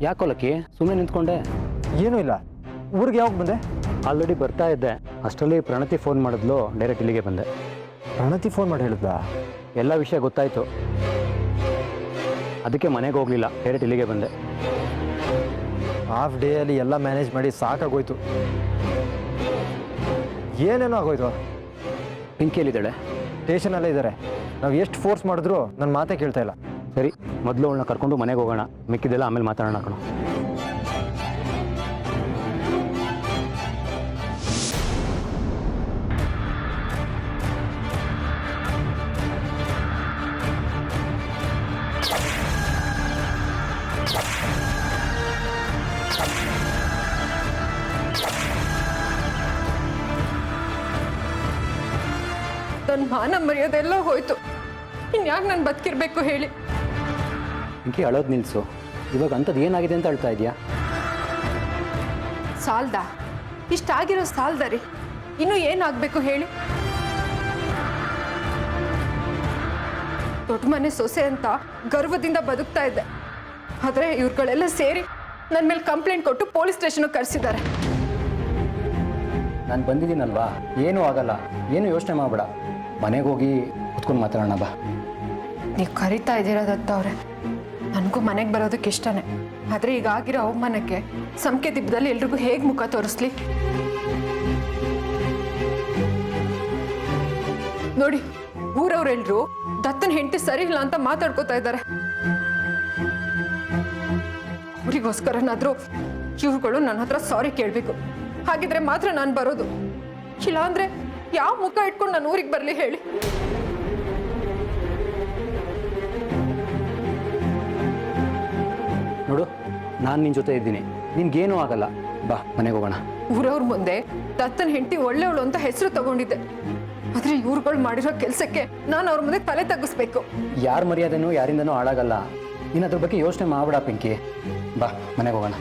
ಯಾಕೋ ಲಕ್ಕಿ ಸುಮ್ಮನೆ ನಿಂತ್ಕೊಂಡೆ? ಏನೂ ಇಲ್ಲ. ಊರಿಗೆ ಯಾವಾಗ ಬಂದೆ? ಆಲ್ರೆಡಿ ಬರ್ತಾ ಇದ್ದೆ, ಅಷ್ಟರಲ್ಲಿ ಪ್ರಣತಿ ಫೋನ್ ಮಾಡಿದ್ಲು, ಡೈರೆಕ್ಟ್ ಇಲ್ಲಿಗೆ ಬಂದೆ. ಪ್ರಣತಿ ಫೋನ್ ಮಾಡಿ ಹೇಳಿದ್ದ? ಎಲ್ಲ ವಿಷಯ ಗೊತ್ತಾಯಿತು, ಅದಕ್ಕೆ ಮನೆಗೆ ಹೋಗಲಿಲ್ಲ, ಡೈರೆಕ್ಟ್ ಇಲ್ಲಿಗೆ ಬಂದೆ. ಹಾಫ್ ಡೇಯಲ್ಲಿ ಎಲ್ಲ ಮ್ಯಾನೇಜ್ ಮಾಡಿ ಸಾಕಾಗೋಯ್ತು. ಏನೇನೋ ಆಗೋಯ್ತು. ಪಿಂಕಿಯಲ್ಲಿದ್ದಾಳೆ? ಸ್ಟೇಷನಲ್ಲೇ ಇದ್ದಾರೆ. ನಾವು ಎಷ್ಟು ಫೋರ್ಸ್ ಮಾಡಿದ್ರು ನನ್ನ ಮಾತೇ ಕೇಳ್ತಾ ಇಲ್ಲ. ಸರಿ, ಮೊದಲು ಅವಳನ್ನ ಕರ್ಕೊಂಡು ಮನೆಗೆ ಹೋಗೋಣ, ಮಿಕ್ಕಿದೆಲ್ಲ ಆಮೇಲೆ ಮಾತಾಡೋಣ ಕಣೋ. ನನ್ನ ಮಾನ ಮರ್ಯಾದೆಲ್ಲ ಹೋಯ್ತು. ಇನ್ಯಾಕೆ ನಾನು ಬದುಕಿರ್ಬೇಕು ಹೇಳಿ? ಪಿಂಕಿ, ಅಳೋದು ನಿಲ್ಲಿಸು. ಇವಾಗ ಅಂಥದ್ದು ಏನಾಗಿದೆ ಅಂತ ಅಳ್ತಾ ಇದೆಯಾ? ಸಾಲ್ದ? ಇಷ್ಟಾಗಿರೋ ಸಾಲ್ದ ರೀ, ಇನ್ನೂ ಏನಾಗಬೇಕು ಹೇಳಿ? ದೊಡ್ಡ ಮನೆ ಸೊಸೆ ಅಂತ ಗರ್ವದಿಂದ ಬದುಕ್ತಾ ಇದ್ದೆ, ಆದರೆ ಇವ್ರುಗಳೆಲ್ಲ ಸೇರಿ ನನ್ನ ಮೇಲೆ ಕಂಪ್ಲೇಂಟ್ ಕೊಟ್ಟು ಪೊಲೀಸ್ ಸ್ಟೇಷನ್ಗೆ ಕರೆಸಿದ್ದಾರೆ. ನಾನು ಬಂದಿದ್ದೀನಲ್ವಾ, ಏನೂ ಆಗಲ್ಲ, ಏನು ಯೋಚನೆ ಮಾಡಬೇಡ. ಮನೆಗೆ ಹೋಗಿ ಕುತ್ಕೊಂಡು ಮಾತಾಡೋಣ ಬಾ. ನೀವು ಕರಿತಾ ಇದ್ದೀರಾ ದತ್ತ ಅವರೇ, ನನಗೂ ಮನೆಗೆ ಬರೋದಕ್ಕೆ ಇಷ್ಟನೇ. ಆದರೆ ಈಗ ಆಗಿರೋ ಅವಮಾನಕ್ಕೆ ಸಂಖ್ಯೆ ದಿಬ್ಬದಲ್ಲಿ ಎಲ್ರಿಗೂ ಹೇಗೆ ಮುಖ ತೋರಿಸ್ಲಿ? ನೋಡಿ, ಊರವ್ರೆಲ್ರು ದತ್ತನ ಹೆಂಡತಿ ಸರಿ ಇಲ್ಲ ಅಂತ ಮಾತಾಡ್ಕೋತಾ ಇದ್ದಾರೆ. ಅವರಿಗೋಸ್ಕರನಾದ್ರೂ ಇವ್ರುಗಳು ನನ್ನ ಹತ್ರ ಸಾರಿ ಕೇಳಬೇಕು. ಹಾಗಿದ್ರೆ ಮಾತ್ರ ನಾನು ಬರೋದು, ಇಲ್ಲ ಅಂದ್ರೆ ಯಾವ ಮುಖ ಇಟ್ಕೊಂಡು ನಾನು ಊರಿಗೆ ಬರಲಿ ಹೇಳಿ? ನೋಡು, ನಾನು ನಿನ್ನ ಜೊತೆ ಇದ್ದೀನಿ, ನಿನ್ಗೇನೂ ಆಗಲ್ಲ. ಬಾ, ಮನೆಗೆ ಹೋಗೋಣ. ಊರವ್ರ ಮುಂದೆ ದತ್ತನ ಹೆಂಡತಿ ಒಳ್ಳೆಯವಳು ಅಂತ ಹೆಸರು ತಗೊಂಡಿದ್ದೆ, ಆದ್ರೆ ಇವ್ರುಗಳು ಮಾಡಿರೋ ಕೆಲಸಕ್ಕೆ ನಾನು ಅವ್ರ ಮುಂದೆ ತಲೆ ತಗ್ಗಿಸ್ಬೇಕು. ಯಾರ ಮರ್ಯಾದೆನೂ ಯಾರಿಂದನೂ ಹಾಳಾಗಲ್ಲ. ನೀನು ಅದ್ರ ಬಗ್ಗೆ ಯೋಚನೆ ಮಾಡಬೇಡ ಪಿಂಕಿ. ಬಾ, ಮನೆಗೆ ಹೋಗೋಣ.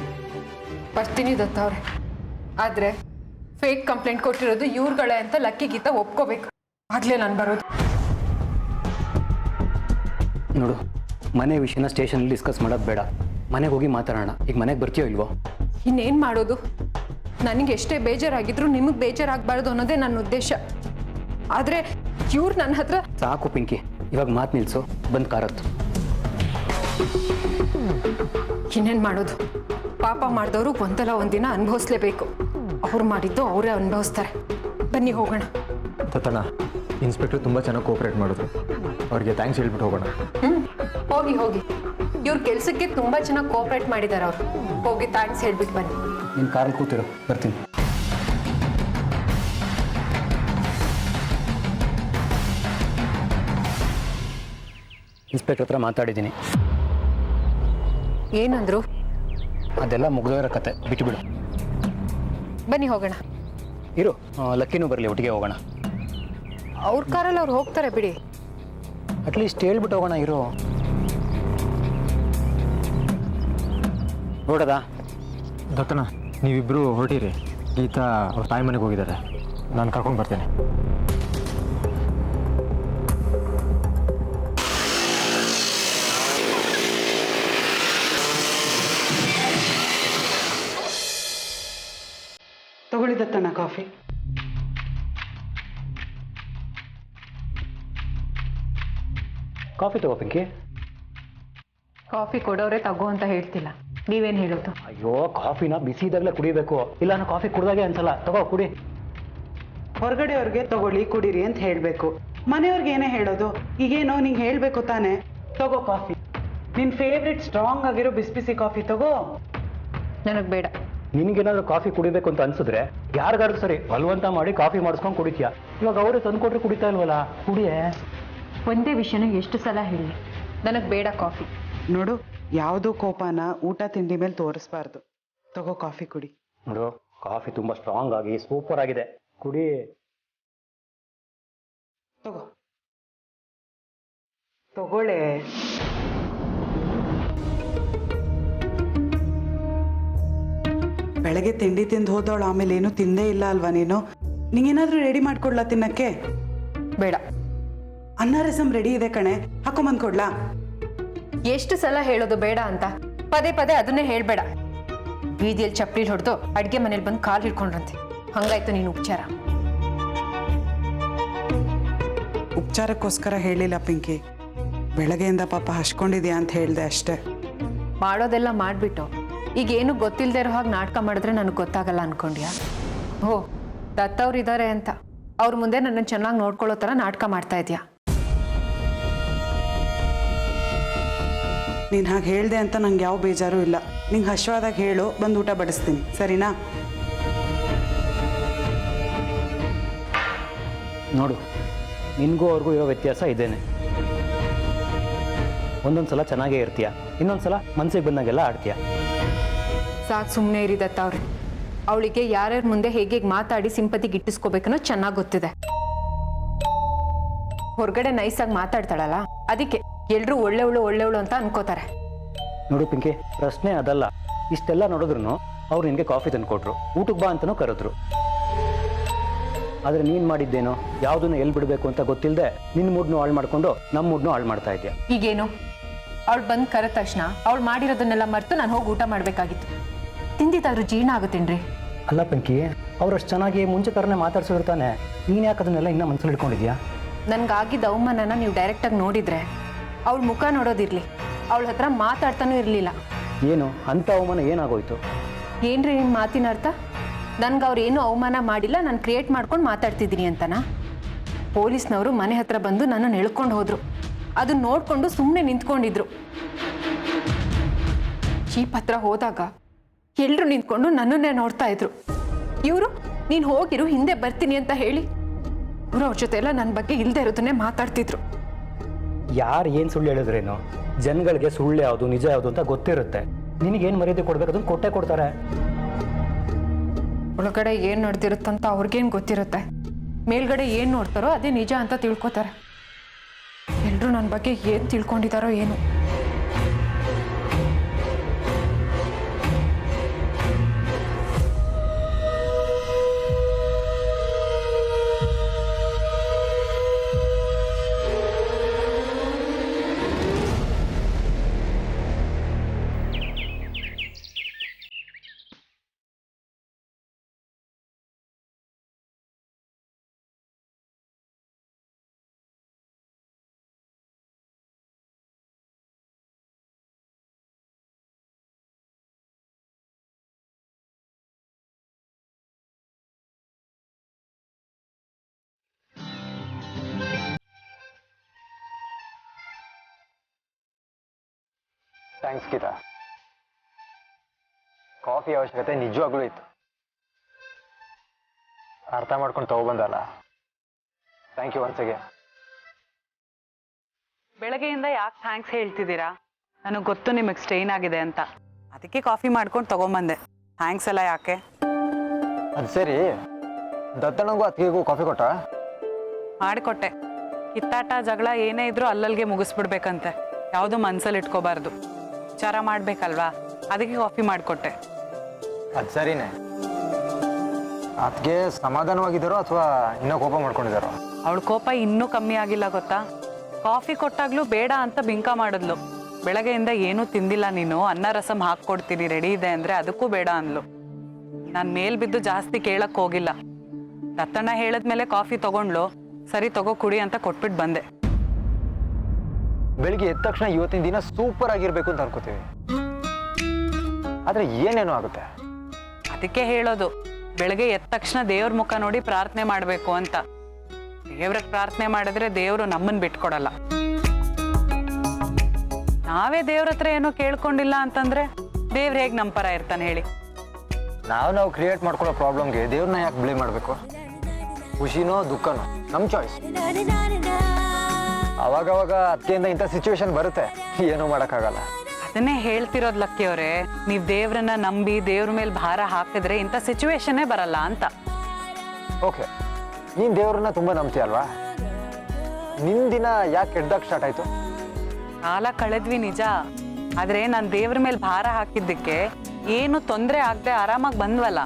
ಬರ್ತೀನಿ ದತ್ತ ಅವ್ರೆ, ಆದ್ರೆ ಫೇಕ್ ಕಂಪ್ಲೇಂಟ್ ಕೊಟ್ಟಿರೋದು ಇವ್ರುಗಳೇ ಅಂತ ಲಕ್ಕಿ ಗೀತಾ ಒಪ್ಕೋಬೇಕು, ಆಗ್ಲೇ ನಾನು ಬರೋದು. ನೋಡು, ಮನೆ ವಿಷಯನ ಸ್ಟೇಷನಲ್ಲಿ ಡಿಸ್ಕಸ್ ಮಾಡೋದು ಬೇಡ, ಮನೆಗೆ ಹೋಗಿ ಮಾತಾಡೋಣ. ಈಗ ಮನೆಗೆ ಬರ್ತೀಯೋ ಇಲ್ವೋ? ಇನ್ನೇನು ಮಾಡೋದು? ನನಗೆ ಎಷ್ಟೇ ಬೇಜಾರಾಗಿದ್ರು ನಿಮಗೆ ಬೇಜಾರಾಗಬಾರ್ದು ಅನ್ನೋದೇ ನನ್ನ ಉದ್ದೇಶ. ಆದರೆ ಇವ್ರು ನನ್ನ ಹತ್ರ... ಸಾಕು ಪಿಂಕಿ, ಇವಾಗ ಮಾತು ನಿಲ್ಲಿಸು, ಬಂದು ಕಾರತ್ತು. ಇನ್ನೇನು ಮಾಡೋದು? ಪಾಪ ಮಾಡಿದವರು ಒಂದಲ್ಲ ಒಂದಿನ ಅನುಭವಿಸ್ಲೇಬೇಕು. ಅವ್ರು ಮಾಡಿದ್ದು ಅವರೇ ಅನುಭವಿಸ್ತಾರೆ. ಬನ್ನಿ ಹೋಗೋಣ. ತತ್ತಣ್ಣ, ಇನ್ಸ್ಪೆಕ್ಟರ್ ತುಂಬ ಚೆನ್ನಾಗಿ ಕೋಆಪ್ರೇಟ್ ಮಾಡಿದ್ರು, ಅವ್ರಿಗೆ ಥ್ಯಾಂಕ್ಸ್ ಹೇಳ್ಬಿಟ್ಟು ಹೋಗೋಣ. ಹೋಗಿ ಹೋಗಿ, ಇವ್ರ ಕೆಲಸಕ್ಕೆ ತುಂಬ ಚೆನ್ನಾಗಿ ಕೋಆಪ್ರೇಟ್ ಮಾಡಿದ್ದಾರೆ ಅವರು. ಹೋಗಿ ಥ್ಯಾಂಕ್ಸ್ ಹೇಳ್ಬಿಟ್ಟು ಬನ್ನಿ. ನೀನು ಕಾರಲ್ಲಿ ಕೂತಿರು, ಬರ್ತೀನಿ. ಇನ್ಸ್ಪೆಕ್ಟರ್ ಹತ್ರ ಮಾತಾಡಿದ್ದೀನಿ. ಏನಂದ್ರು? ಅದೆಲ್ಲ ಮುಗಿದೋಗಿರೋ ಕತೆ, ಬಿಟ್ಟುಬಿಡು. ಬನ್ನಿ ಹೋಗೋಣ. ಇರು, ಲಕ್ಕಿನೂ ಬರಲಿ, ಒಟ್ಟಿಗೆ ಹೋಗೋಣ. ಅವ್ರ ಕಾರಲ್ಲಿ ಅವ್ರು ಹೋಗ್ತಾರೆ ಬಿಡಿ. ಅಟ್ಲೀಸ್ಟ್ ಹೇಳ್ಬಿಟ್ಟು ಹೋಗೋಣ. ಇರು, ನೋಡೋದಾ? ದತ್ತಣ್ಣ, ನೀವಿಬ್ಬರು ಹೊರಟಿರಿ. ಈತ ಅವ್ರ ತಾಯಿ ಮನೆಗೆ ಹೋಗಿದ್ದಾರೆ, ನಾನು ಕರ್ಕೊಂಡು ಬರ್ತೇನೆ. ತಗೊಳ್ಳಿ ದತ್ತಣ್ಣ ಕಾಫಿ. ಕಾಫಿ ತಗೋ ಪಿಂಕಿ. ಕಾಫಿ ಕೊಡೋರೆ ತಗೋ ಅಂತ ಹೇಳ್ತಿಲ್ಲ, ನೀವೇನು ಹೇಳೋದು? ಅಯ್ಯೋ, ಕಾಫಿನ ಬಿಸಿ ಇದ್ದಾಗಲೇ ಕುಡಿಬೇಕು, ಇಲ್ಲ ನಾನು ಕಾಫಿ ಕುಡ್ದಾಗೆ ಅನ್ಸಲ್ಲ. ತಗೋ, ಕುಡಿ. ಹೊರಗಡೆಯವ್ರಿಗೆ ತಗೊಳ್ಳಿ ಕುಡೀರಿ ಅಂತ ಹೇಳಬೇಕು, ಮನೆಯವ್ರಿಗೆ ಏನೇ ಹೇಳೋದು? ಈಗೇನೋ ನಿಂಗೆ ಹೇಳಬೇಕು ತಾನೆ. ತಗೋ ಕಾಫಿ, ನಿನ್ನ ಫೇವ್ರೆಟ್ ಸ್ಟ್ರಾಂಗ್ ಆಗಿರೋ ಬಿಸಿ ಬಿಸಿ ಕಾಫಿ ತಗೋ. ನನಗೆ ಬೇಡ. ನಿನಗೇನಾದ್ರೂ ಕಾಫಿ ಕುಡಿಬೇಕು ಅಂತ ಅನ್ಸಿದ್ರೆ ಯಾರಿಗಾದ್ರೂ ಸರಿ ಬಲವಂತ ಮಾಡಿ ಕಾಫಿ ಮಾಡಿಸ್ಕೊಂಡು ಕುಡಿತೀಯ. ಇವಾಗ ಅವರೇ ತಂದುಕೊಟ್ರೆ ಕುಡಿತಾ ಇಲ್ವಲ್ಲ, ಕುಡಿಯೇ. ಒಂದೇ ವಿಷಯನ ಎಷ್ಟು ಸಲ ಹೇಳಿ, ನನಗೆ ಬೇಡ ಕಾಫಿ. ನೋಡು, ಯಾವುದೋ ಕೋಪನ ಊಟ ತಿಂಡಿ ಮೇಲೆ ತೋರಿಸ್ಬಾರ್ದು. ತಗೋ ಕಾಫಿ ಕುಡಿ. ನೋಡು, ಕಾಫಿ ತುಂಬಾ ಸ್ಟ್ರಾಂಗ್ ಆಗಿ ಸೂಪರ್ ಆಗಿದೆ, ಕುಡಿ. ತಗೋ, ತಗೊಳ್ಳೆ. ಬೆಳಗ್ಗೆ ತಿಂಡಿ ತಿಂದು ಹೋದವಳು ಆಮೇಲೆ ಏನು ತಿಂದೇ ಇಲ್ಲ ಅಲ್ವಾ ನೀನು? ನಿಂಗೇನಾದ್ರೂ ರೆಡಿ ಮಾಡ್ಕೊಡ್ಲಾ ತಿನ್ನಕ್ಕೆ? ಬೇಡ. ಅನ್ನ ರಸಂ ರೆಡಿ ಇದೆ ಕಣೆ, ಹಾಕೊಂಬಂದು ಕೊಡ್ಲಾ? ಎಷ್ಟು ಸಲ ಹೇಳೋದು ಬೇಡ ಅಂತ? ಪದೇ ಪದೇ ಅದನ್ನೇ ಹೇಳ್ಬೇಡ. ಬೀದಿಯಲ್ಲಿ ಚಪ್ಪಲಿ ಹೊಡೆದು ಅಡ್ಗೆ ಮನೇಲಿ ಬಂದು ಕಾಲು ಹಿಡ್ಕೊಂಡ್ರಂತೆ. ಹಂಗಾಯ್ತು ನೀನು ಉಪಚಾರ. ಉಪಚಾರಕ್ಕೋಸ್ಕರ ಹೇಳಿಲ್ಲ ಪಿಂಕಿ, ಬೆಳಗ್ಗೆಯಿಂದ ಪಾಪ ಹಚ್ಕೊಂಡಿದ್ಯಾ ಅಂತ ಹೇಳಿದೆ ಅಷ್ಟೇ. ಮಾಡೋದೆಲ್ಲ ಮಾಡಿಬಿಟ್ಟು ಈಗ ಏನು ಗೊತ್ತಿಲ್ಲದೆ ಇರೋ ಹಾಗೆ ನಾಟಕ ಮಾಡಿದ್ರೆ ನನಗೆ ಗೊತ್ತಾಗಲ್ಲ ಅನ್ಕೊಂಡ್ಯಾ? ಓ, ದತ್ತವ್ರು ಇದ್ದಾರೆ ಅಂತ ಅವ್ರ ಮುಂದೆ ನನ್ನನ್ನು ಚೆನ್ನಾಗಿ ನೋಡ್ಕೊಳ್ಳೋ ಥರ ನಾಟಕ ಮಾಡ್ತಾ ಇದೆಯಾ? ನೀನು ಹಾಗೆ ಹೇಳಿದೆ ಅಂತ ನಂಗೆ ಯಾವ ಬೇಜಾರು ಇಲ್ಲ. ನಿಂಗೆ ಹಶ್ವಾದಾಗ ಹೇಳು, ಬಂದು ಊಟ ಬಡಿಸ್ತೀನಿ, ಸರಿನಾ? ನೋಡು, ನಿನಗೂ ಅವ್ರಿಗೂ ಇರೋ ವ್ಯತ್ಯಾಸ ಇದೇನೆ. ಒಂದೊಂದು ಸಲ ಚೆನ್ನಾಗೇ ಇರ್ತೀಯ, ಇನ್ನೊಂದು ಸಲ ಮನಸ್ಸಿಗೆ ಬಂದಾಗೆಲ್ಲ ಆಡ್ತೀಯ. ಸಾಕು, ಸುಮ್ಮನೆ ಇರಿ ದತ್ತವ್ರೆ. ಅವಳಿಗೆ ಯಾರ್ಯಾರ ಮುಂದೆ ಹೇಗೆ ಮಾತಾಡಿ ಸಿಂಪತಿ ಗಿಟ್ಟಿಸ್ಕೋಬೇಕನ್ನೋ ಚೆನ್ನಾಗಿ ಗೊತ್ತಿದೆ. ಹೊರಗಡೆ ನೈಸಾಗಿ ಮಾತಾಡ್ತಾಳಲ್ಲ, ಅದಕ್ಕೆ ಎಲ್ಲರೂ ಒಳ್ಳೆವಳು ಅಂತ ಅನ್ಕೋತಾರೆ. ನೋಡು ಪಿಂಕಿ, ಪ್ರಶ್ನೆ ಅದಲ್ಲ. ಇಷ್ಟೆಲ್ಲ ನೋಡಿದ್ರು ಅವ್ರು ನಿನಗೆ ಕಾಫಿ ತಂದು ಕೊಟ್ರು, ಊಟಕ್ಕೆ ಬಾ ಅಂತನೂ ಕರೆದ್ರು. ಆದರೆ ನೀನು ಮಾಡಿದ್ದೇನು? ಯಾವುದನ್ನು ಎಲ್ಲಿ ಬಿಡಬೇಕು ಅಂತ ಗೊತ್ತಿಲ್ಲದೆ ನಿನ್ನ ಮೂಡ್ನು ಹಾಳು ಮಾಡ್ಕೊಂಡು ನಮ್ಮ ಮೂಡ್ನು ಹಾಳು ಮಾಡ್ತಾ ಇದೆಯಾ. ಈಗೇನು, ಅವಳು ಬಂದು ಕರೆದ ತಕ್ಷಣ ಅವಳು ಮಾಡಿರೋದನ್ನೆಲ್ಲ ಮರೆತು ನಾನು ಹೋಗಿ ಊಟ ಮಾಡಬೇಕಾಗಿತ್ತು. ತಿಂದಿದ್ದಾದ್ರೂ ಜೀರ್ಣ ಆಗುತ್ತೇನ್ರಿ? ಅಲ್ಲ ಪಿಂಕಿ, ಅವ್ರು ಅಷ್ಟು ಚೆನ್ನಾಗಿ ಮುಂಚೆ ಥರನೇ ಮಾತಾಡ್ಸಿರ್ತಾನೆ, ನೀನು ಯಾಕೆ ಅದನ್ನೆಲ್ಲ ಇನ್ನೂ ಮನಸ್ಸಲ್ಲಿ ಇಟ್ಕೊಂಡಿದ್ಯಾ? ನನಗಾಗಿದ್ದ ಅವಮಾನನ ನೀವು ಡೈರೆಕ್ಟಾಗಿ ನೋಡಿದ್ರೆ ಅವಳ ಮುಖ ನೋಡೋದಿರಲಿ, ಅವಳ ಹತ್ರ ಮಾತಾಡ್ತಾನೂ ಇರಲಿಲ್ಲ. ಏನು ಅಂಥ ಅವಮಾನ ಏನಾಗೋಯ್ತು? ಏನ್ರಿ ನಿಮ್ಮ ಮಾತಿನ ಅರ್ಥ? ನನ್ಗೆ ಅವ್ರು ಏನೂ ಅವಮಾನ ಮಾಡಿಲ್ಲ, ನಾನು ಕ್ರಿಯೇಟ್ ಮಾಡ್ಕೊಂಡು ಮಾತಾಡ್ತಿದ್ದೀನಿ ಅಂತನಾ? ಪೊಲೀಸ್ನವರು ಮನೆ ಹತ್ರ ಬಂದು ನನ್ನನ್ನು ಎಳ್ಕೊಂಡು ಹೋದ್ರು. ಅದನ್ನ ನೋಡಿಕೊಂಡು ಸುಮ್ಮನೆ ನಿಂತ್ಕೊಂಡಿದ್ರು. ಜೀಪ್ ಹತ್ರ ಹೋದಾಗ ಎಲ್ಲರೂ ನಿಂತ್ಕೊಂಡು ನನ್ನನ್ನೇ ನೋಡ್ತಾ ಇದ್ರು. ಇವರು ನೀನು ಹೋಗಿರು, ಹಿಂದೆ ಬರ್ತೀನಿ ಅಂತ ಹೇಳಿ ಇವರು ಅವ್ರ ಜೊತೆ ಎಲ್ಲ ನನ್ನ ಬಗ್ಗೆ ಇಲ್ಲದೆ ಇರೋದನ್ನೇ ಮಾತಾಡ್ತಿದ್ರು. ಯಾರು ಏನು ಸುಳ್ಳು ಹೇಳಿದ್ರೇನು? ಜನಗಳಿಗೆ ಸುಳ್ಳು ಯಾವುದು ನಿಜ ಯಾವುದು ಅಂತ ಗೊತ್ತಿರುತ್ತೆ. ನಿನಗೇನು ಮರ್ಯಾದೆ ಕೊಡ್ಬೇಕು ಅದನ್ನು ಕೊಟ್ಟೇ ಕೊಡ್ತಾರೆ. ಒಳಗಡೆ ಏನು ನಡೆದಿರುತ್ತಂತ ಅವ್ರಿಗೇನು ಗೊತ್ತಿರುತ್ತೆ, ಮೇಲ್ಗಡೆ ಏನು ನೋಡ್ತಾರೋ ಅದೇ ನಿಜ ಅಂತ ತಿಳ್ಕೊತಾರೆ. ಎಲ್ಲರೂ ನನ್ನ ಬಗ್ಗೆ ಏನು ತಿಳ್ಕೊಂಡಿದ್ದಾರೋ ಏನು. ಥ್ಯಾಂಕ್ಸ್ ಗೀತಾ. ಕಾಫಿ ಅವಶ್ಯಕತೆ ನಿಜವಾಗ್ಲೂ ಇತ್ತು. ಅರ್ಥ ಮಾಡ್ಕೊಂಡು ತಗೊಬಂದಲ್ಲ. Thank you once again. ಬೆಳಗ್ಗೆಯಿಂದ ಯಾಕೆ ಥ್ಯಾಂಕ್ಸ್ ಹೇಳ್ತಿದ್ದೀರಾ? ನನಗೆ ಗೊತ್ತು ನಿಮಗೆ ಸ್ಟ್ರೈನ್ ಆಗಿದೆ ಅಂತ, ಅದಕ್ಕೆ ಕಾಫಿ ಮಾಡ್ಕೊಂಡು ತಗೊಂಬಂದೆ. ಥ್ಯಾಂಕ್ಸ್ ಎಲ್ಲ ಯಾಕೆ? ಅದು ಸರಿ, ದತ್ತಣ್ಣಗೂ ಅತ್ತಿಗೆಗೂ ಕಾಫಿ ಕೊಟ್ಟ? ಮಾಡಿಕೊಟ್ಟೆ. ಕಿತ್ತಾಟ ಜಗಳ ಏನೇ ಇದ್ರೂ ಅಲ್ಲಲ್ಲಿಗೆ ಮುಗಿಸ್ಬಿಡ್ಬೇಕಂತೆ, ಯಾವುದು ಮನ್ಸಲ್ಲಿ ಇಟ್ಕೋಬಾರ್ದು. ವಿಚಾರ ಮಾಡ್ಬೇಕಲ್ವಾ, ಅದಕ್ಕೆ ಕಾಫಿ ಮಾಡಿಕೊಟ್ಟೆ. ಅದು ಸರಿನೇ. ಅದಕ್ಕೆ ಸಮಾಧಾನವಾಗಿದ್ದಾರೋ ಅಥವಾ ಇನ್ನೂ ಕೋಪ ಮಾಡ್ಕೊಂಡಿದ್ದಾರೋ? ಅವಳ ಕೋಪ ಇನ್ನೂ ಕಮ್ಮಿ ಆಗಿಲ್ಲ ಗೊತ್ತಾ. ಕಾಫಿ ಕೊಟ್ಟಾಗ್ಲೂ ಬೇಡ ಅಂತ ಬಿಂಕ ಮಾಡಿದ್ಲು. ಬೆಳಗ್ಗೆಯಿಂದ ಏನೂ ತಿಂದಿಲ್ಲ ನೀನು, ಅನ್ನ ರಸಂ ಹಾಕ್ಕೊಡ್ತೀನಿ ರೆಡಿ ಇದೆ ಅಂದರೆ ಅದಕ್ಕೂ ಬೇಡ ಅಂದ್ಲು. ನಾನು ಮೇಲ್ ಬಿದ್ದು ಜಾಸ್ತಿ ಕೇಳಕ್ಕೆ ಹೋಗಿಲ್ಲ. ದತ್ತಣ್ಣ ಹೇಳಿದ್ಮೇಲೆ ಕಾಫಿ ತಗೊಂಡ್ಲು. ಸರಿ ತಗೋ ಕುಡಿ ಅಂತ ಕೊಟ್ಬಿಟ್ಟು ಬಂದೆ. ಬೆಳಿಗ್ಗೆ ಎದ್ದ ತಕ್ಷಣ ಇವತ್ತಿನ ದಿನ ಸೂಪರ್ ಆಗಿರ್ಬೇಕು ಅಂತ ಅನ್ಕೋತೀವಿ, ಆದ್ರೆ ಏನೇನೋ ಆಗುತ್ತೆ. ಅದಕ್ಕೆ ಹೇಳೋದು, ಬೆಳಗ್ಗೆ ಎದ್ದ ತಕ್ಷಣ ದೇವ್ರ ಮುಖ ನೋಡಿ ಪ್ರಾರ್ಥನೆ ಮಾಡಬೇಕು ಅಂತ. ದೇವ್ರಿಗೆ ಪ್ರಾರ್ಥನೆ ಮಾಡಿದ್ರೆ ದೇವರು ನಮ್ಮನ್ನು ಬಿಟ್ಕೊಡಲ್ಲ. ನಾವೇ ದೇವ್ರ ಹತ್ರ ಏನೋ ಕೇಳ್ಕೊಂಡಿಲ್ಲ ಅಂತಂದ್ರೆ ದೇವ್ರು ಹೇಗೆ ನಮ್ಮ ಪರ ಇರ್ತಾನೆ ಹೇಳಿ? ನಾವು ಕ್ರಿಯೇಟ್ ಮಾಡ್ಕೊಳ್ಳೋ ಪ್ರಾಬ್ಲಮ್ಗೆ ದೇವ್ರನ್ನ ಯಾಕೆ ಬ್ಲೇಮ್ ಮಾಡಬೇಕು? ಖುಷಿನೋ ದುಃಖನೋ ನಮ್ಮ ಚಾಯ್ಸ್. ಅವಾಗವಾಗ ಅದಕ್ಕೆಯಿಂದ ಇಂಥ ಸಿಚುವೇಶನ್ ಬರುತ್ತೆ, ಏನೂ ಮಾಡೋಕ್ಕಾಗಲ್ಲ. ಅದನ್ನೇ ಹೇಳ್ತಿರೋದು ಲಕ್ಕಿ ಅವರೇ, ನೀವು ದೇವ್ರನ್ನ ನಂಬಿ ದೇವ್ರ ಮೇಲೆ ಭಾರ ಹಾಕಿದ್ರೆ ಇಂಥ ಸಿಚುವೇಶನ್ನೇ ಬರಲ್ಲ ಅಂತ. ಓಕೆ, ನೀನು ದೇವ್ರನ್ನ ತುಂಬ ನಂಬ್ತೀಯ ಅಲ್ವಾ? ನಿನ್ನ ದಿನ ಯಾಕೆ ಕೆಡ್ದಾಗ ಸ್ಟಾರ್ಟ್ ಆಯಿತು? ಕಾಲ ಕಳೆದ್ವಿ ನಿಜ, ಆದರೆ ನಾನು ದೇವ್ರ ಮೇಲೆ ಭಾರ ಹಾಕಿದ್ದಕ್ಕೆ ಏನು ತೊಂದರೆ ಆಗದೆ ಆರಾಮಾಗಿ ಬಂದ್ವಲ್ಲ.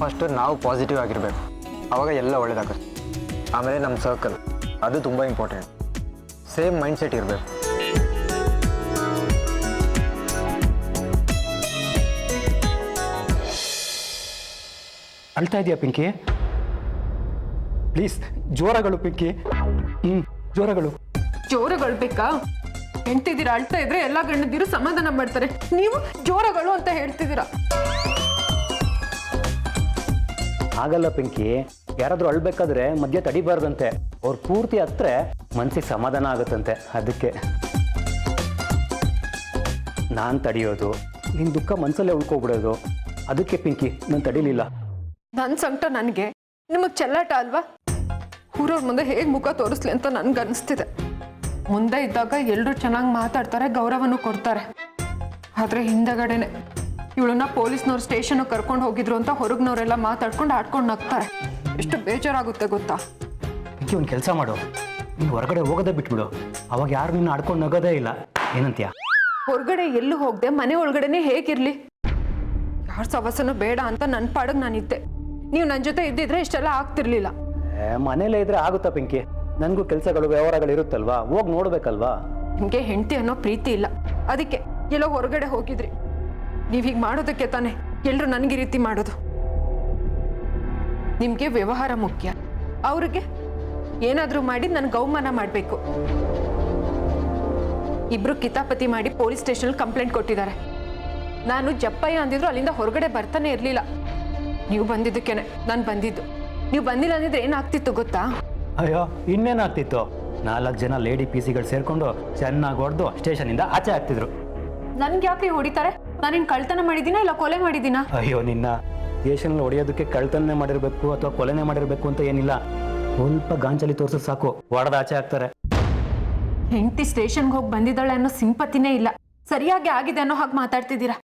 ಫಸ್ಟ್ ನಾವು ಪಾಸಿಟಿವ್ ಆಗಿರಬೇಕು, ಆವಾಗ ಎಲ್ಲ ಒಳ್ಳೇದಾಗುತ್ತೆ. ಆಮೇಲೆ ನಮ್ಮ ಸರ್ಕಲ್, ಅದು ತುಂಬ ಇಂಪಾರ್ಟೆಂಟ್. ಸೇಮ್ ಮೈಂಡ್ ಸೆಟ್ ಇರಬೇಕು. ಅಳ್ತಾ ಇದೆಯಾ ಪಿಂಕಿ? ಪ್ಲೀಸ್ ಜೋರಗಳು ಪಿಂಕಿ. ಜೋರಗಳು. ಜೋರಗೊಳ್ಬೇಕಾ? ಹೆಂಡ್ತಿದ್ದೀರಾ ಅಳ್ತಾ ಇದ್ರೆ ಎಲ್ಲ ಗಂಡದಿರು ಸಮಾಧಾನ ಮಾಡ್ತಾರೆ, ನೀವು ಜೋರಗಳು ಅಂತ ಹೇಳ್ತಿದ್ದೀರಾ. ಆಗಲ್ಲ ಪಿಂಕಿ, ಯಾರಾದ್ರೂ ಅಳ್ಬೇಕಾದ್ರೆ ಮಧ್ಯ ತಡಿಬಾರ್ದಂತೆ. ಅವ್ರು ಪೂರ್ತಿ ಹತ್ರ ಮನ್ಸಿಗೆ ಸಮಾಧಾನ ಆಗುತ್ತಂತೆ. ಅದಕ್ಕೆ ನಾನು ತಡಿಯೋದು, ನಿನ್ನ ದುಃಖ ಮನಸ್ಸಲ್ಲೇ ಉಳ್ಕೊಬಿಡೋದು. ಅದಕ್ಕೆ ಪಿಂಕಿ ನಾನು ತಡಿಲಿಲ್ಲ. ನನ್ನ ಸಂಕಟ ನನಗೆ, ನಿಮಗೆ ಚೆಲ್ಲಾಟ ಅಲ್ವಾ? ಊರವ್ರ ಮುಂದೆ ಹೇಗೆ ಮುಖ ತೋರಿಸ್ಲಿ ಅಂತ ನನ್ಗೆ ಅನಿಸ್ತಿದೆ. ಮುಂದೆ ಇದ್ದಾಗ ಎಲ್ಲರೂ ಚೆನ್ನಾಗಿ ಮಾತಾಡ್ತಾರೆ, ಗೌರವನೂ ಕೊಡ್ತಾರೆ. ಆದರೆ ಹಿಂದಗಡೆನೆ ಇವಳನ್ನ ಪೊಲೀಸ್ನವ್ರು ಸ್ಟೇಷನ್ಗೆ ಕರ್ಕೊಂಡು ಹೋಗಿದ್ರು ಅಂತ ಹೊರಗ್ನವರೆಲ್ಲ ಮಾತಾಡ್ಕೊಂಡು ಆಡ್ಕೊಂಡು ನಗ್ತಾರೆ. ಎಷ್ಟು ಬೇಜಾರಾಗುತ್ತೆ ಗೊತ್ತಾ? ಪಿಂಕಿ ಒಂದು ಕೆಲಸ ಮಾಡು, ನೀನು ಹೊರಗಡೆ ಹೋಗೋದೇ ಬಿಟ್ಬಿಡು. ಅವಾಗ ಯಾರು ನಿನ್ನ ಆಡ್ಕೊಂಡು ನಗೋದೇ ಇಲ್ಲ. ಏನಂತೀಯ? ಹೊರಗಡೆ ಎಲ್ಲೂ ಹೋಗದೆ ಮನೆ ಒಳಗಡೆನೆ ಹೇಗಿರ್ಲಿ? ಯಾರ ಸವಸನೂ ಬೇಡ ಅಂತ ನನ್ನ ಪಾಡಿಗೆ ನಾನಿದ್ದೆ. ನೀವು ನನ್ನ ಜೊತೆ ಇದ್ದಿದ್ರೆ ಇಷ್ಟೆಲ್ಲ ಆಗ್ತಿರ್ಲಿಲ್ಲ. ಮನೇಲೇ ಇದ್ರೆ ಆಗುತ್ತಾ ಪಿಂಕಿ? ನನಗೂ ಕೆಲಸಗಳು ವ್ಯವಹಾರಗಳು ಇರುತ್ತಲ್ವಾ, ಹೋಗಿ ನೋಡ್ಬೇಕಲ್ವಾ? ನಿಮಗೆ ಹೆಂಡತಿ ಅನ್ನೋ ಪ್ರೀತಿ ಇಲ್ಲ, ಅದಕ್ಕೆ ಎಲ್ಲೋ ಹೊರಗಡೆ ಹೋಗಿದ್ರಿ. ನೀವು ಹೀಗೆ ಮಾಡೋದಕ್ಕೆ ತಾನೆ ಎಲ್ಲರೂ ನನಗೆ ರೀತಿ ಮಾಡೋದು. ನಿಮಗೆ ವ್ಯವಹಾರ ಮುಖ್ಯ, ಅವ್ರಿಗೆ ಏನಾದರೂ ಮಾಡಿ ನನಗೆ ಅವಮಾನ ಮಾಡಬೇಕು. ಇಬ್ರು ಕಿತಾಪತಿ ಮಾಡಿ ಪೊಲೀಸ್ ಸ್ಟೇಷನಲ್ಲಿ ಕಂಪ್ಲೇಂಟ್ ಕೊಟ್ಟಿದ್ದಾರೆ. ನಾನು ಜಪ್ಪಯ್ಯ ಅಂದಿದ್ರು ಅಲ್ಲಿಂದ ಹೊರಗಡೆ ಬರ್ತಾನೆ ಇರಲಿಲ್ಲ. ನೀವು ಬಂದಿದ್ದಕ್ಕೇನೆ ನಾನು ಬಂದಿದ್ದು. ನೀವು ಬಂದಿಲ್ಲ ಅಂದಿದ್ರೆ ಏನಾಗ್ತಿತ್ತು ಗೊತ್ತಾ? ಅಯ್ಯೋ ಇನ್ನೇನಾಗ್ತಿತ್ತು, 4 ಜನ ಲೇಡಿ ಪಿ ಸಿಗಳು ಸೇರ್ಕೊಂಡು ಚೆನ್ನಾಗಿ ಹೊಡೆದು ಸ್ಟೇಷನಿಂದ ಆಚೆ ಆಗ್ತಿದ್ರು. ನನ್ಗೆ ಯಾಕೆ ಹೊಡಿತಾರೆ? ನಾನೇನು ಕಳ್ತನ ಮಾಡಿದ್ದೀನಾ ಇಲ್ಲ ಕೊಲೆ ಮಾಡಿದ್ದೀನಾ? ಅಯ್ಯೋ ನಿನ್ನ ಸ್ಟೇಷನಲ್ಲಿ ಹೊಡೆಯೋದಕ್ಕೆ ಕಳ್ತನೇ ಮಾಡಿರ್ಬೇಕು ಅಥವಾ ಕೊಲೆನೇ ಮಾಡಿರ್ಬೇಕು ಅಂತ ಏನಿಲ್ಲ. ಸ್ವಲ್ಪ ಗಾಂಚಲಿ ತೋರ್ಸೋದು ಸಾಕು, ಹೊಡೆದ ಆಚೆ ಆಗ್ತಾರೆ. ಹೆಂಡತಿ ಸ್ಟೇಷನ್ಗೆ ಹೋಗಿ ಬಂದಿದ್ದಾಳೆ ಅನ್ನೋ ಸಿಂಪತಿನೇ ಇಲ್ಲ. ಸರಿಯಾಗಿ ಆಗಿದೆ ಅನ್ನೋ ಹಾಗೆ ಮಾತಾಡ್ತಿದ್ದೀರಾ.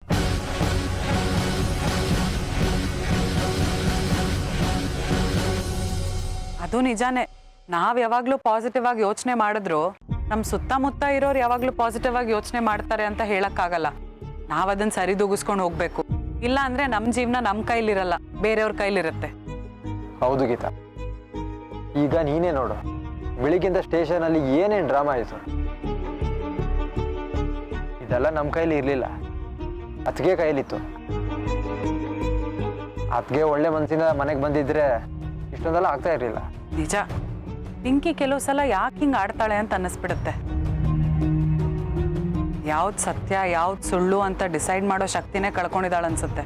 ಅದು ನಿಜಾನೇ. ನಾವ್ ಯಾವಾಗ್ಲೂ ಪಾಸಿಟಿವ್ ಆಗಿ ಯೋಚನೆ ಮಾಡಿದ್ರು ನಮ್ ಸುತ್ತಮುತ್ತ ಇರೋರು ಯಾವಾಗ್ಲೂ ಪಾಸಿಟಿವ್ ಆಗಿ ಯೋಚನೆ ಮಾಡ್ತಾರೆ ಅಂತ ಹೇಳಕ್ಕಾಗಲ್ಲ. ನಾವ್ ಅದನ್ನ ಸರಿದೂಗಿಸ್ಕೊಂಡು ಹೋಗ್ಬೇಕು. ಇಲ್ಲ ಅಂದ್ರೆ ನಮ್ ಜೀವನ ನಮ್ ಕೈಲಿರಲ್ಲ, ಬೇರೆಯವ್ರ ಕೈಲಿರುತ್ತೆ. ಹೌದು ಗೀತಾ, ಈಗ ನೀನೇ ನೋಡು, ಬೆಳಿಗ್ಗೆಯಿಂದ ಸ್ಟೇಷನಲ್ಲಿ ಏನೇನು ಡ್ರಾಮಾ ಆಯಿತು. ಇದೆಲ್ಲ ನಮ್ಮ ಕೈಲಿ ಇರಲಿಲ್ಲ, ಅತ್ತಿಗೆ ಕೈಲಿತ್ತು. ಅತ್ತಿಗೆ ಒಳ್ಳೆ ಮನಸ್ಸಿಂದ ಮನೆಗೆ ಬಂದಿದ್ರೆ ಇಷ್ಟೊಂದೆಲ್ಲ ಆಗ್ತಾ ಇರಲಿಲ್ಲ. ನಿಜ, ಪಿಂಕಿ ಕೆಲವು ಸಲ ಯಾಕೆ ಹಿಂಗೆ ಆಡ್ತಾಳೆ ಅಂತ ಅನ್ನಿಸ್ಬಿಡುತ್ತೆ. ಯಾವ್ದು ಸತ್ಯ ಯಾವ್ದು ಸುಳ್ಳು ಅಂತ ಡಿಸೈಡ್ ಮಾಡೋ ಶಕ್ತಿನೇ ಕಳ್ಕೊಂಡಿದ್ದಾಳೆ ಅನ್ಸುತ್ತೆ.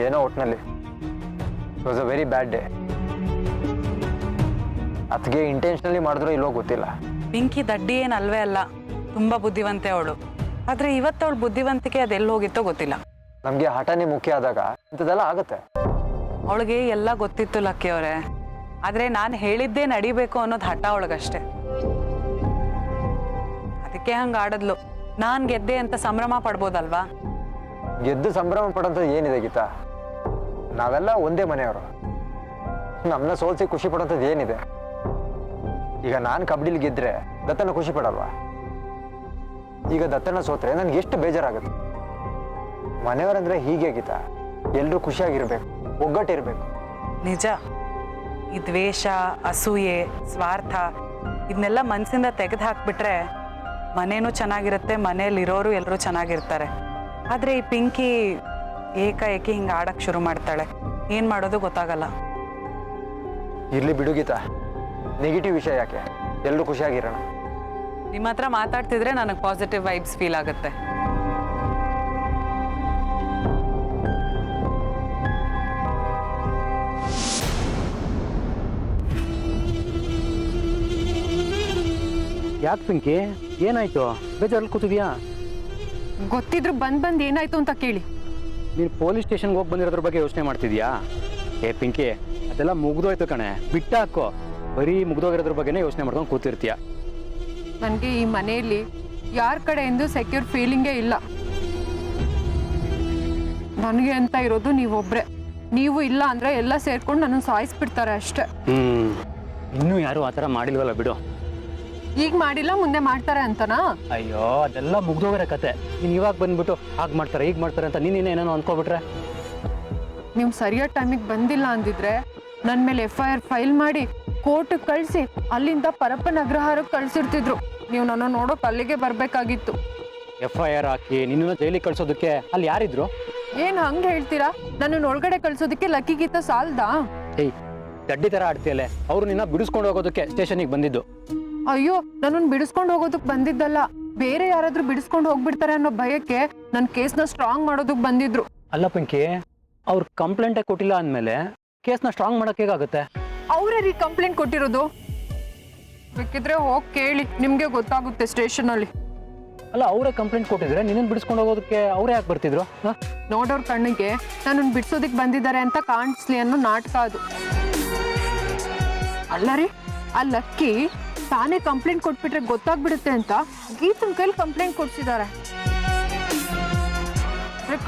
ಏನೋ ಒಟ್ಟಿನಲ್ಲಿ it was a very bad day. ಅತ್ತಿಗೆ ಇಂಟೆನ್ಷನಲಿ ಮಾಡಿದ್ರೋ ಇಲ್ವೋ ಗೊತ್ತಿಲ್ಲ. ಪಿಂಕಿ ದಡ್ಡಿ ಏನು ಅಲ್ವೇ ಅಲ್ಲ, ತುಂಬ ಬುದ್ಧಿವಂತೆ ಅವಳು. ಆದರೆ ಇವತ್ತು ಅವಳು ಬುದ್ಧಿವಂತಿಕೆ ಅದೆಲ್ಲಿ ಹೋಗಿತ್ತೋ ಗೊತ್ತಿಲ್ಲ. ನಮಗೆ ಹಠನೇ ಮುಖ್ಯ ಆದಾಗ ಇಂಥದ್ದೆಲ್ಲ ಆಗುತ್ತೆ. ಅವಳಿಗೆ ಎಲ್ಲ ಗೊತ್ತಿತ್ತು ಲಕ್ಕಿ ಅವರೇ, ಆದರೆ ನಾನು ಹೇಳಿದ್ದೇ ನಡಿಬೇಕು ಅನ್ನೋದು ಹಠ ಅವಳಿಗಷ್ಟೆ. ಅದಕ್ಕೆ ಹಂಗೆ ಆಡದ್ಲು. ನಾನು ಗೆದ್ದೆ ಅಂತ ಸಂಭ್ರಮ ಪಡ್ಬೋದಲ್ವಾ? ಗೆದ್ದು ಸಂಭ್ರಮ ಪಡೋಂಥದ್ದು ಏನಿದೆ ಗೀತಾ? ನಾವೆಲ್ಲ ಒಂದೇ ಮನೆಯವರು. ನಮ್ಮನ್ನ ಸೋಲ್ಸಿ ಖುಷಿ ಪಡೋಂಥದ್ದು ಏನಿದೆ? ಈಗ ನಾನು ಕಬಡ್ಡಿಲಿ ಗೆದ್ರೆ ದತ್ತನ ಖುಷಿ ಪಡಲ್ವಾ? ಈಗ ದತ್ತನ ಸೋತ್ರೆ ನನಗೆ ಎಷ್ಟು ಬೇಜಾರಾಗುತ್ತೆ. ಮನೆಯವರಂದ್ರೆ ಹೀಗೆ ಗೀತಾ, ಎಲ್ಲರೂ ಖುಷಿಯಾಗಿರ್ಬೇಕು, ಒಗ್ಗಟ್ಟಿರ್ಬೇಕು. ನಿಜ, ಈ ದ್ವೇಷ, ಅಸೂಯೆ, ಸ್ವಾರ್ಥ ಇದನ್ನೆಲ್ಲ ಮನಸ್ಸಿಂದ ತೆಗೆದು ಹಾಕ್ಬಿಟ್ರೆ ಮನೇನೂ ಚೆನ್ನಾಗಿರುತ್ತೆ, ಮನೇಲಿರೋರು ಎಲ್ಲರೂ ಚೆನ್ನಾಗಿರ್ತಾರೆ. ಆದರೆ ಈ ಪಿಂಕಿ ಏಕಾಏಕಿ ಹಿಂಗೆ ಆಡಕ್ಕೆ ಶುರು ಮಾಡ್ತಾಳೆ. ಏನು ಮಾಡೋದು ಗೊತ್ತಾಗಲ್ಲ. ಇರ್ಲಿ ಬಿಡು ಗೀತಾ, ನೆಗೆಟಿವ್ ವಿಷಯ ಯಾಕೆ? ಎಲ್ಲರೂ ಖುಷಿಯಾಗಿರೋಣ. ನಿಮ್ಮ ಹತ್ರ ಮಾತಾಡ್ತಿದ್ರೆ ನನಗೆ ಪಾಸಿಟಿವ್ ವೈಬ್ಸ್ ಫೀಲ್ ಆಗುತ್ತೆ. ಯಾಕೆ ಪಿಂಕಿ, ಏನಾಯ್ತು? ಬೇಜಾರಲ್ಲಿ ಕೂತಿದ್ಯಾ? ಗೊತ್ತಿದ್ರು ಬಂದ್ ಏನಾಯ್ತು ಅಂತ ಕೇಳಿ. ನೀನು ಪೊಲೀಸ್ ಸ್ಟೇಷನ್ಗೆ ಹೋಗಿ ಬಂದಿರೋದ್ರ ಬಗ್ಗೆ ಯೋಚನೆ ಮಾಡ್ತಿದ್ಯಾ? ಏ ಪಿಂಕಿ, ಅದೆಲ್ಲ ಮುಗ್ದೋಯ್ತು ಕಣೆ, ಬಿಟ್ಟ ಹಾಕೋ. ಬರೀ ಮುಗ್ದೋಗಿರೋದ್ರ ಬಗ್ಗೆನೇ ಯೋಚನೆ ಮಾಡ್ಕೊಂಡು ಕೂತಿರ್ತೀಯ. ನನಗೆ ಈ ಮನೆಯಲ್ಲಿ ಯಾರ ಕಡೆಯಿಂದ ಸೆಕ್ಯೂರ್ ಫೀಲಿಂಗೇ ಇಲ್ಲ. ನನಗೆ ಅಂತ ಇರೋದು ನೀವೊಬ್ರೆ. ನೀವು ಇಲ್ಲ ಅಂದ್ರೆ ಎಲ್ಲ ಸೇರ್ಕೊಂಡು ನನ್ನನ್ನು ಸಾಯಿಸ್ಬಿಡ್ತಾರೆ ಅಷ್ಟೇ. ಇನ್ನೂ ಯಾರು ಆ ಥರ ಮಾಡಿಲ್ವಲ್ಲ ಬಿಡು. ಈಗ ಮಾಡಿಲ್ಲ, ಮುಂದೆ ಮಾಡ್ತಾರೆ ಅಂತನಾ? ಅಯ್ಯೋ, ಅದೆಲ್ಲ ಮುಗ್ದೋಗಿರೋ ಕತೆ. ನೀನು ಇವಾಗ ಬಂದ್ಬಿಟ್ಟು ಹಾಗೆ ಮಾಡ್ತಾರೆ ಹೀಗೆ ಮಾಡ್ತಾರೆ ಅಂತ ನೀನೇನೋ ಏನೇನೋ ಅನ್ಕೋಬಿಟ್ರೆ. ನೀವು ಸರಿಯಾದ ಟೈಮಿಗೆ ಬಂದಿಲ್ಲ ಅಂದಿದ್ರೆ ನನ್ನ ಮೇಲೆ FIR ಫೈಲ್ ಮಾಡಿ ಕೋರ್ಟಿಗೆ ಕಳಿಸಿ ಅಲ್ಲಿಂದ ಪರಪ್ಪನ ಅಗ್ರಹಾರಕ್ಕೆ ಕಳಿಸಿರ್ತಿದ್ರು. ನೀವು ನನ್ನ ನೋಡೋಕೆ ಅಲ್ಲಿಗೆ ಬರಬೇಕಾಗಿತ್ತು. FIR ಹಾಕಿ ನಿನ್ನನ್ನು ಜೈಲಿಗೆ ಕಳ್ಸೋದಕ್ಕೆ ಅಲ್ಲಿ ಯಾರಿದ್ರು? ಏನ್ ಹಂಗೆ ಹೇಳ್ತೀರಾ? ನನ್ನನ್ನು ಒಳಗಡೆ ಕಳ್ಸೋದಕ್ಕೆ ಲಕ್ಕಿ ಗೀತ ಸಾಲ್ದಾ? ಏಯ್ ಗಡ್ಡಿ ಥರ ಆಡ್ತೀಯಲ್ಲೇ, ಅವರು ನಿನ್ನ ಬಿಡಿಸ್ಕೊಂಡು ಹೋಗೋದಕ್ಕೆ ಸ್ಟೇಷನಿಗೆ ಬಂದಿದ್ದು. ಅಯ್ಯೋ, ನನ್ನನ್ನು ಬಿಡಿಸ್ಕೊಂಡು ಹೋಗೋದಕ್ ಬಂದಿದ್ದಲ್ಲ, ಬೇರೆ ಯಾರಾದ್ರೂ ಬಿಡಿಸ್ಕೊಂಡು ಹೋಗ್ಬಿಡ್ತಾರೆ ಅನ್ನೋ ಭಯಕ್ಕೆ ನನ್ನ ಕೇಸ್ನ ಸ್ಟ್ರಾಂಗ್ ಮಾಡೋದಕ್ ಬಂದಿದ್ರು. ಅಲ್ಲ ಪಿಂಕಿ, ಅವ್ರು ಕಂಪ್ಲೇಂಟೇ ಕೊಟ್ಟಿಲ್ಲ ಅಂದಮೇಲೆ ಕೇಸ್ನ ಸ್ಟ್ರಾಂಗ್ ಮಾಡೋಕ್ಕೆ ಹೇಗಾಗುತ್ತೆ? ಅವರೇ ರೀ ಕಂಪ್ಲೇಂಟ್ ಕೊಟ್ಟಿರೋದು. ಬೇಕಿದ್ರೆ ಹೋಗಿ ಕೇಳಿ, ನಿಮ್ಗೆ ಗೊತ್ತಾಗುತ್ತೆ ಸ್ಟೇಷನಲ್ಲಿ. ಅಲ್ಲ, ಅವರೇ ಕಂಪ್ಲೇಂಟ್ ಕೊಟ್ಟಿದ್ರೆ ನಿನ್ನನ್ನು ಬಿಡಿಸ್ಕೊಂಡು ಹೋಗೋದಕ್ಕೆ ಅವರೇ ಯಾಕೆ ಬರ್ತಿದ್ರು? ನೋಡೋರ್ ಕಣ್ಣಿಗೆ ನನ್ನನ್ನು ಬಿಡಿಸೋದಕ್ಕೆ ಬಂದಿದ್ದಾರೆ ಅಂತ ಕಾಣಿಸ್ಲಿ ಅನ್ನೋ ನಾಟಕ ಅದು. ಅಲ್ಲ ರೀ, ಆ ಲಕ್ಕಿ ತಾನೇ ಕಂಪ್ಲೇಂಟ್ ಕೊಟ್ಬಿಟ್ರೆ ಗೊತ್ತಾಗ್ಬಿಡುತ್ತೆ ಅಂತ ಗೀತನ್ ಕೈಲಿ ಕಂಪ್ಲೇಂಟ್ ಕೊಡ್ಸಿದ್ದಾರೆ.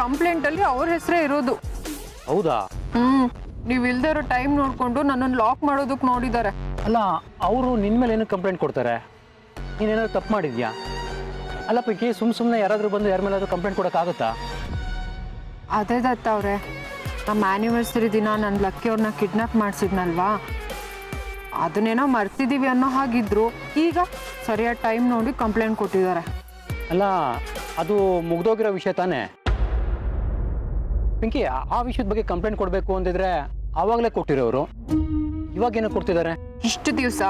ಕಂಪ್ಲೇಂಟ್ ಅಲ್ಲಿ ಅವ್ರ ಹೆಸರೇ ಇರೋದು. ಹೌದಾ? ನೀವ್ ಇಲ್ದೇ ಇರೋ ಟೈಮ್ ನೋಡ್ಕೊಂಡು ನನ್ನನ್ನು ಲಾಕ್ ಮಾಡೋದಕ್ಕೆ ನೋಡಿದ್ದಾರೆ. ಅಲ್ಲ, ಅವರು ನಿನ್ನ ಮೇಲೆ ಏನಕ್ಕೆ ಕಂಪ್ಲೇಂಟ್ ಕೊಡ್ತಾರೆ? ನೀನೇನಾದ್ರು ತಪ್ಪು ಮಾಡಿದ್ಯಾ? ಅಲ್ಲ ಪಿಂಕಿ, ಸುಮ್ಮನೆ ಯಾರಾದರೂ ಬಂದು ಯಾರ ಮೇಲಾದ್ರೂ ಕಂಪ್ಲೇಂಟ್ ಕೊಡೋಕ್ಕಾಗುತ್ತಾ? ಅದೇ ದತ್ತ ಅವ್ರೆ, ನಮ್ಮ ಆ್ಯನಿವರ್ಸರಿ ದಿನ ನನ್ನ ಲಕ್ಕಿ ಅವ್ರನ್ನ ಕಿಡ್ನಾಪ್ ಮಾಡಿಸಿದ್ನಲ್ವಾ, ಅದನ್ನೇನೋ ಮರ್ತಿದ್ದೀವಿ ಅನ್ನೋ ಹಾಗಿದ್ರು. ಈಗ ಸರಿಯಾದ ಟೈಮ್ ನೋಡಿ ಕಂಪ್ಲೇಂಟ್ ಕೊಟ್ಟಿದ್ದಾರೆ. ಅಲ್ಲ, ಅದು ಮುಗ್ದೋಗಿರೋ ವಿಷಯ ತಾನೇ ಪಿಂಕಿ. ಆ ವಿಷಯದ ಬಗ್ಗೆ ಕಂಪ್ಲೇಂಟ್ ಕೊಡಬೇಕು ಅಂದಿದ್ರೆ ಆವಾಗಲೇ ಕೊಟ್ಟಿರೋರು, ಇವಾಗೇನೋ ಕೊಡ್ತಿದ್ದಾರೆ? ಇಷ್ಟು ದಿವಸ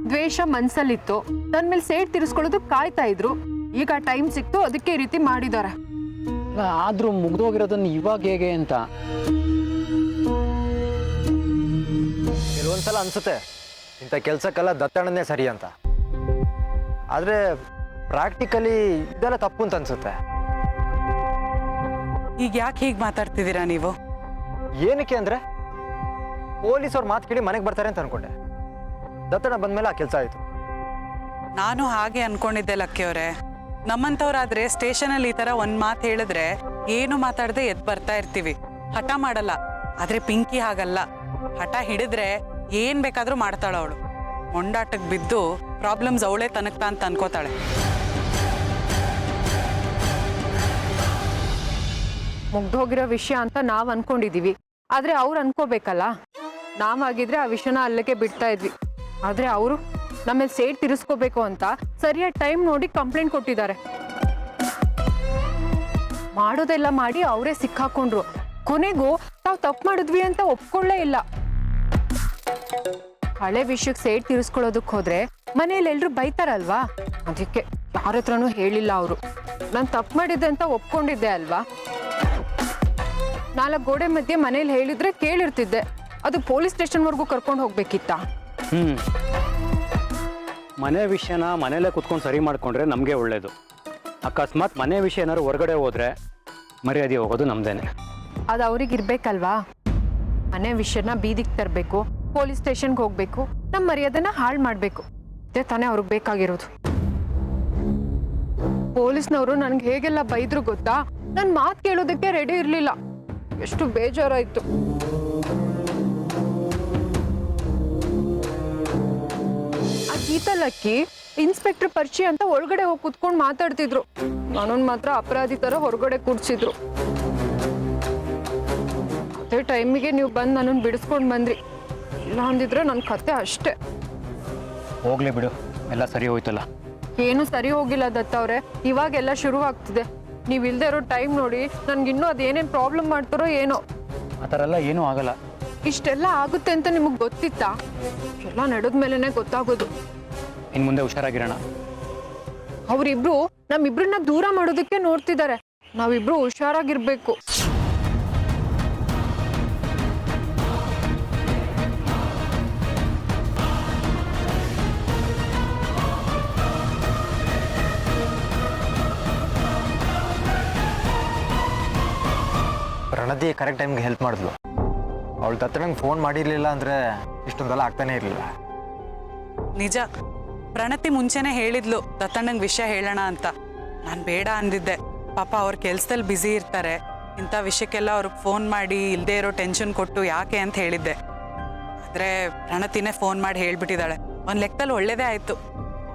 ದ್ವೇಷ ಮನ್ಸಲ್ಲಿತ್ತು, ನನ್ನ ಮೇಲೆ ಸೇಡ್ ತಿರ್ಸ್ಕೊಳ್ಳೋದಕ್ಕೆ ಕಾಯ್ತಾ ಇದ್ರು. ಈಗ ಟೈಮ್ ಸಿಕ್ತು, ಅದಕ್ಕೆ ಈ ರೀತಿ ಮಾಡಿದ್ದಾರೆ. ಆದ್ರೂ ಮುಗ್ದೋಗಿರೋದನ್ನ ಇವಾಗ ಹೇಗೆ ಅಂತ ಕೆಲವೊಂದ್ಸಲ ಅನ್ಸುತ್ತೆ ಇಂಥ ಕೆಲ್ಸಕ್ಕೆಲ್ಲ ದತ್ತಣ್ಣನೇ ಸರಿ ಅಂತ. ಆದ್ರೆ ಪ್ರಾಕ್ಟಿಕಲಿ ಇದೆಲ್ಲ ತಪ್ಪು ಅಂತ ಅನ್ಸುತ್ತೆ. ಈಗ ಯಾಕೆ ಹೀಗೆ ಮಾತಾಡ್ತಿದ್ದೀರಾ ನೀವು? ಏನಕ್ಕೆ ಅಂದ್ರೆ ಪೊಲೀಸವ್ರ ಮಾತು ಕೇಳಿ ಮನೆಗೆ ಬರ್ತಾರೆ ಅಂತ ಅನ್ಕೊಂಡೆ. ದತ್ತಣ್ಣ ಬಂದ್ಮೇಲೆ ಆ ಕೆಲಸ ಆಯ್ತು. ನಾನು ಹಾಗೆ ಅನ್ಕೊಂಡಿದ್ದೆ ಲಕ್ಕಿಯವರೇ. ನಮ್ಮಂಥವ್ರಾದ್ರೆ ಸ್ಟೇಷನಲ್ಲಿ ಈ ಥರ ಒಂದು ಮಾತು ಹೇಳಿದ್ರೆ ಏನು ಮಾತಾಡದೆ ಎದ್ದು ಬರ್ತಾ ಇರ್ತೀವಿ, ಹಠ ಮಾಡಲ್ಲ. ಆದ್ರೆ ಪಿಂಕಿ ಹಾಗಲ್ಲ, ಹಠ ಹಿಡಿದ್ರೆ ಏನ್ ಬೇಕಾದ್ರೂ ಮಾಡ್ತಾಳ ಅವಳು. ಮೊಂಡಾಟಕ್ಕೆ ಬಿದ್ದು ಪ್ರಾಬ್ಲಮ್ಸ್ ಅವಳೇ ತನಕ್ತಾ ಅಂತ ಅನ್ಕೋತಾಳೆ. ಮುಗ್ದೋಗಿರೋ ವಿಷಯ ಅಂತ ನಾವ್ ಅನ್ಕೊಂಡಿದೀವಿ, ಆದ್ರೆ ಅವ್ರು ಅನ್ಕೋಬೇಕಲ್ಲ. ನಾವಾಗಿದ್ರೆ ಆ ವಿಷಯನ ಅಲ್ಲಿಗೆ ಬಿಡ್ತಾ ಇದ್ವಿ. ಆದ್ರೆ ಅವರು ನಮ್ಮಲ್ಲಿ ಸೇಡ್ ತಿರ್ಸ್ಕೋಬೇಕು ಅಂತ ಸರಿಯಾದ ಟೈಮ್ ನೋಡಿ ಕಂಪ್ಲೇಂಟ್ ಕೊಟ್ಟಿದ್ದಾರೆ. ಮಾಡೋದೆಲ್ಲ ಮಾಡಿ ಅವರೇ ಸಿಕ್ಕಾಕೊಂಡ್ರು. ಕೊನೆಗೂ ನಾವು ತಪ್ಪು ಮಾಡಿದ್ವಿ ಅಂತ ಒಪ್ಕೊಳ್ಳೇ ಇಲ್ಲ. ಹಳೆ ವಿಷಯಕ್ಕೆ ಸೇಡ್ ತೀರಿಸ್ಕೊಳ್ಳೋದಕ್ಕೆ ಹೋದ್ರೆ ಮನೇಲಿ ಎಲ್ರು ಬೈತಾರಲ್ವಾ, ಅದಕ್ಕೆ ಯಾರ ಹತ್ರನೂ ಹೇಳಿಲ್ಲ ಅವರು. ನಾನು ತಪ್ಪು ಮಾಡಿದ್ದೆ ಅಂತ ಒಪ್ಕೊಂಡಿದ್ದೆ ಅಲ್ವಾ. 4 ಗೋಡೆ ಮಧ್ಯೆ ಮನೇಲಿ ಹೇಳಿದ್ರೆ ಕೇಳಿರ್ತಿದ್ದೆ, ಅದು ಪೊಲೀಸ್ ಸ್ಟೇಷನ್ವರೆಗೂ ಕರ್ಕೊಂಡು ಹೋಗ್ಬೇಕಿತ್ತ? ಮನೆ ವಿಷಯನ ಮನೇಲೇ ಕುತ್ಕೊಂಡು ಸರಿ ಮಾಡ್ಕೊಂಡ್ರೆ ನಮಗೆ ಒಳ್ಳೇದು. ಅಕಸ್ಮಾತ್ ಮನೆ ವಿಷಯ ಏನಾದ್ರು ಹೊರಗಡೆ ಹೋದ್ರೆ ಮರ್ಯಾದೆ ಹೋಗೋದು ನಮ್ದೇನೆ. ಅದು ಅವ್ರಿಗೆ ಇರ್ಬೇಕಲ್ವಾ. ಮನೆ ವಿಷಯನ ಬೀದಿಗೆ ತರಬೇಕು, ಪೊಲೀಸ್ ಸ್ಟೇಷನ್ಗೆ ಹೋಗ್ಬೇಕು, ನಮ್ಮ ಮರ್ಯಾದೆನ ಹಾಳು ಮಾಡಬೇಕು. ಇದೇ ತಾನೇ ಅವ್ರಿಗೆ ಬೇಕಾಗಿರೋದು. ಪೊಲೀಸ್ನವರು ನನ್ಗೆ ಹೇಗೆಲ್ಲ ಬೈದ್ರು ಗೊತ್ತಾ? ನನ್ನ ಮಾತು ಕೇಳೋದಕ್ಕೆ ರೆಡಿ ಇರಲಿಲ್ಲ. ಎಷ್ಟು ಬೇಜಾರಾಯ್ತು. ಆ ಗೀತಾ ಲಕ್ಕಿ ಇನ್ಸ್ಪೆಕ್ಟರ್ ಪರಿಚಯ ಅಂತ ಒಳಗಡೆ ಹೋಗಿ ಕುತ್ಕೊಂಡು ಮಾತಾಡ್ತಿದ್ರು. ನನ್ನನ್ನು ಮಾತ್ರ ಅಪರಾಧಿ ತರ ಹೊರಗಡೆ ಕೂಡ್ಸಿದ್ರು. ಅದೇ ಟೈಮಿಗೆ ನೀವು ಬಂದು ನನ್ನನ್ನು ಬಿಡಿಸ್ಕೊಂಡು ಬಂದ್ರಿ. ಇಲ್ಲ ಅಂದಿದ್ರೆ ನನ್ನ ಕತೆ ಅಷ್ಟೇ. ಹೋಗ್ಲಿ ಬಿಡು, ಎಲ್ಲ ಸರಿ ಹೋಯ್ತಲ್ಲ. ಏನು ಸರಿ ಹೋಗಿಲ್ಲ ದತ್ತ ಅವ್ರೆ, ಇವಾಗೆಲ್ಲ ಶುರು ಆಗ್ತಿದೆ. ನೀವು ಇಲ್ದೇ ಇರೋ ಟೈಮ್ ನೋಡಿ ನನ್ಗಿನ್ನೂ ಅದೇನೇನು ಪ್ರಾಬ್ಲಮ್ ಮಾಡ್ತಾರೋ ಏನೋ. ಆ ಥರ ಎಲ್ಲ ಏನೂ ಆಗಲ್ಲ. ಇಷ್ಟೆಲ್ಲ ಆಗುತ್ತೆ ಅಂತ ನಿಮಗೆ ಗೊತ್ತಿತ್ತಾ? ಎಲ್ಲ ನಡೆದ ಮೇಲೆನೆ ಗೊತ್ತಾಗೋದು. ಇನ್ನು ಮುಂದೆ ಹುಷಾರಾಗಿರೋಣ. ಅವರಿಬ್ರು ನಮ್ಮಿಬ್ರನ್ನ ದೂರ ಮಾಡೋದಕ್ಕೆ ನೋಡ್ತಿದ್ದಾರೆ. ನಾವಿಬ್ರು ಹುಷಾರಾಗಿರ್ಬೇಕು. ಪ್ರಣತಿ ಕರೆಕ್ಟ್ ಟೈಮ್ಗೆ ಹೆಲ್ಪ್ ಮಾಡಿದ್ಲು. ಅವಳು ದತ್ತಣ್ಣಂಗೆ ಫೋನ್ ಮಾಡಿರ್ಲಿಲ್ಲ ಅಂದ್ರೆ ಇಷ್ಟೊಂದೆಲ್ಲ ಆಗ್ತಾನೆ ಇರಲಿಲ್ಲ. ನಿಜ, ಪ್ರಣತಿ ಮುಂಚೆನೆ ಹೇಳಿದ್ಲು ದತ್ತಣ್ಣಂಗೆ ವಿಷಯ ಹೇಳೋಣ ಅಂತ. ನಾನು ಬೇಡ ಅಂದಿದ್ದೆ. ಪಾಪ ಅವ್ರ ಕೆಲ್ಸದಲ್ಲಿ ಬ್ಯುಸಿ ಇರ್ತಾರೆ, ಇಂಥ ವಿಷಯಕ್ಕೆಲ್ಲ ಅವ್ರಿಗೆ ಫೋನ್ ಮಾಡಿ ಇಲ್ಲದೆ ಇರೋ ಟೆನ್ಷನ್ ಕೊಟ್ಟು ಯಾಕೆ ಅಂತ ಹೇಳಿದ್ದೆ. ಆದರೆ ಪ್ರಣತಿನೇ ಫೋನ್ ಮಾಡಿ ಹೇಳ್ಬಿಟ್ಟಿದ್ದಾಳೆ. ಒಂದು ಲೆಕ್ಕದಲ್ಲಿ ಒಳ್ಳೇದೇ ಆಯಿತು.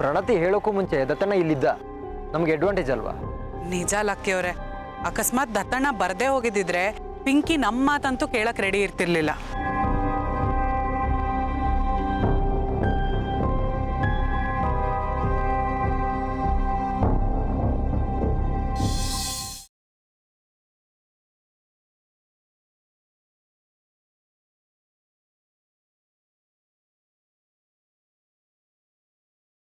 ಪ್ರಣತಿ ಹೇಳೋಕ್ಕೂ ಮುಂಚೆ ದತ್ತಣ್ಣ ಇಲ್ಲಿದ್ದ, ನಮ್ಗೆ ಅಡ್ವಾಂಟೇಜ್ ಅಲ್ವಾ? ನಿಜ ಲಕ್ಕಿಯವರೇ, ಅಕಸ್ಮಾತ್ ದತ್ತಣ್ಣ ಬರದೇ ಹೋಗಿದ್ದಿದ್ರೆ ಪಿಂಕಿ ನಮ್ಮ ಮಾತಂತೂ ಕೇಳಕ್ಕೆ ರೆಡಿ ಇರ್ತಿರ್ಲಿಲ್ಲ.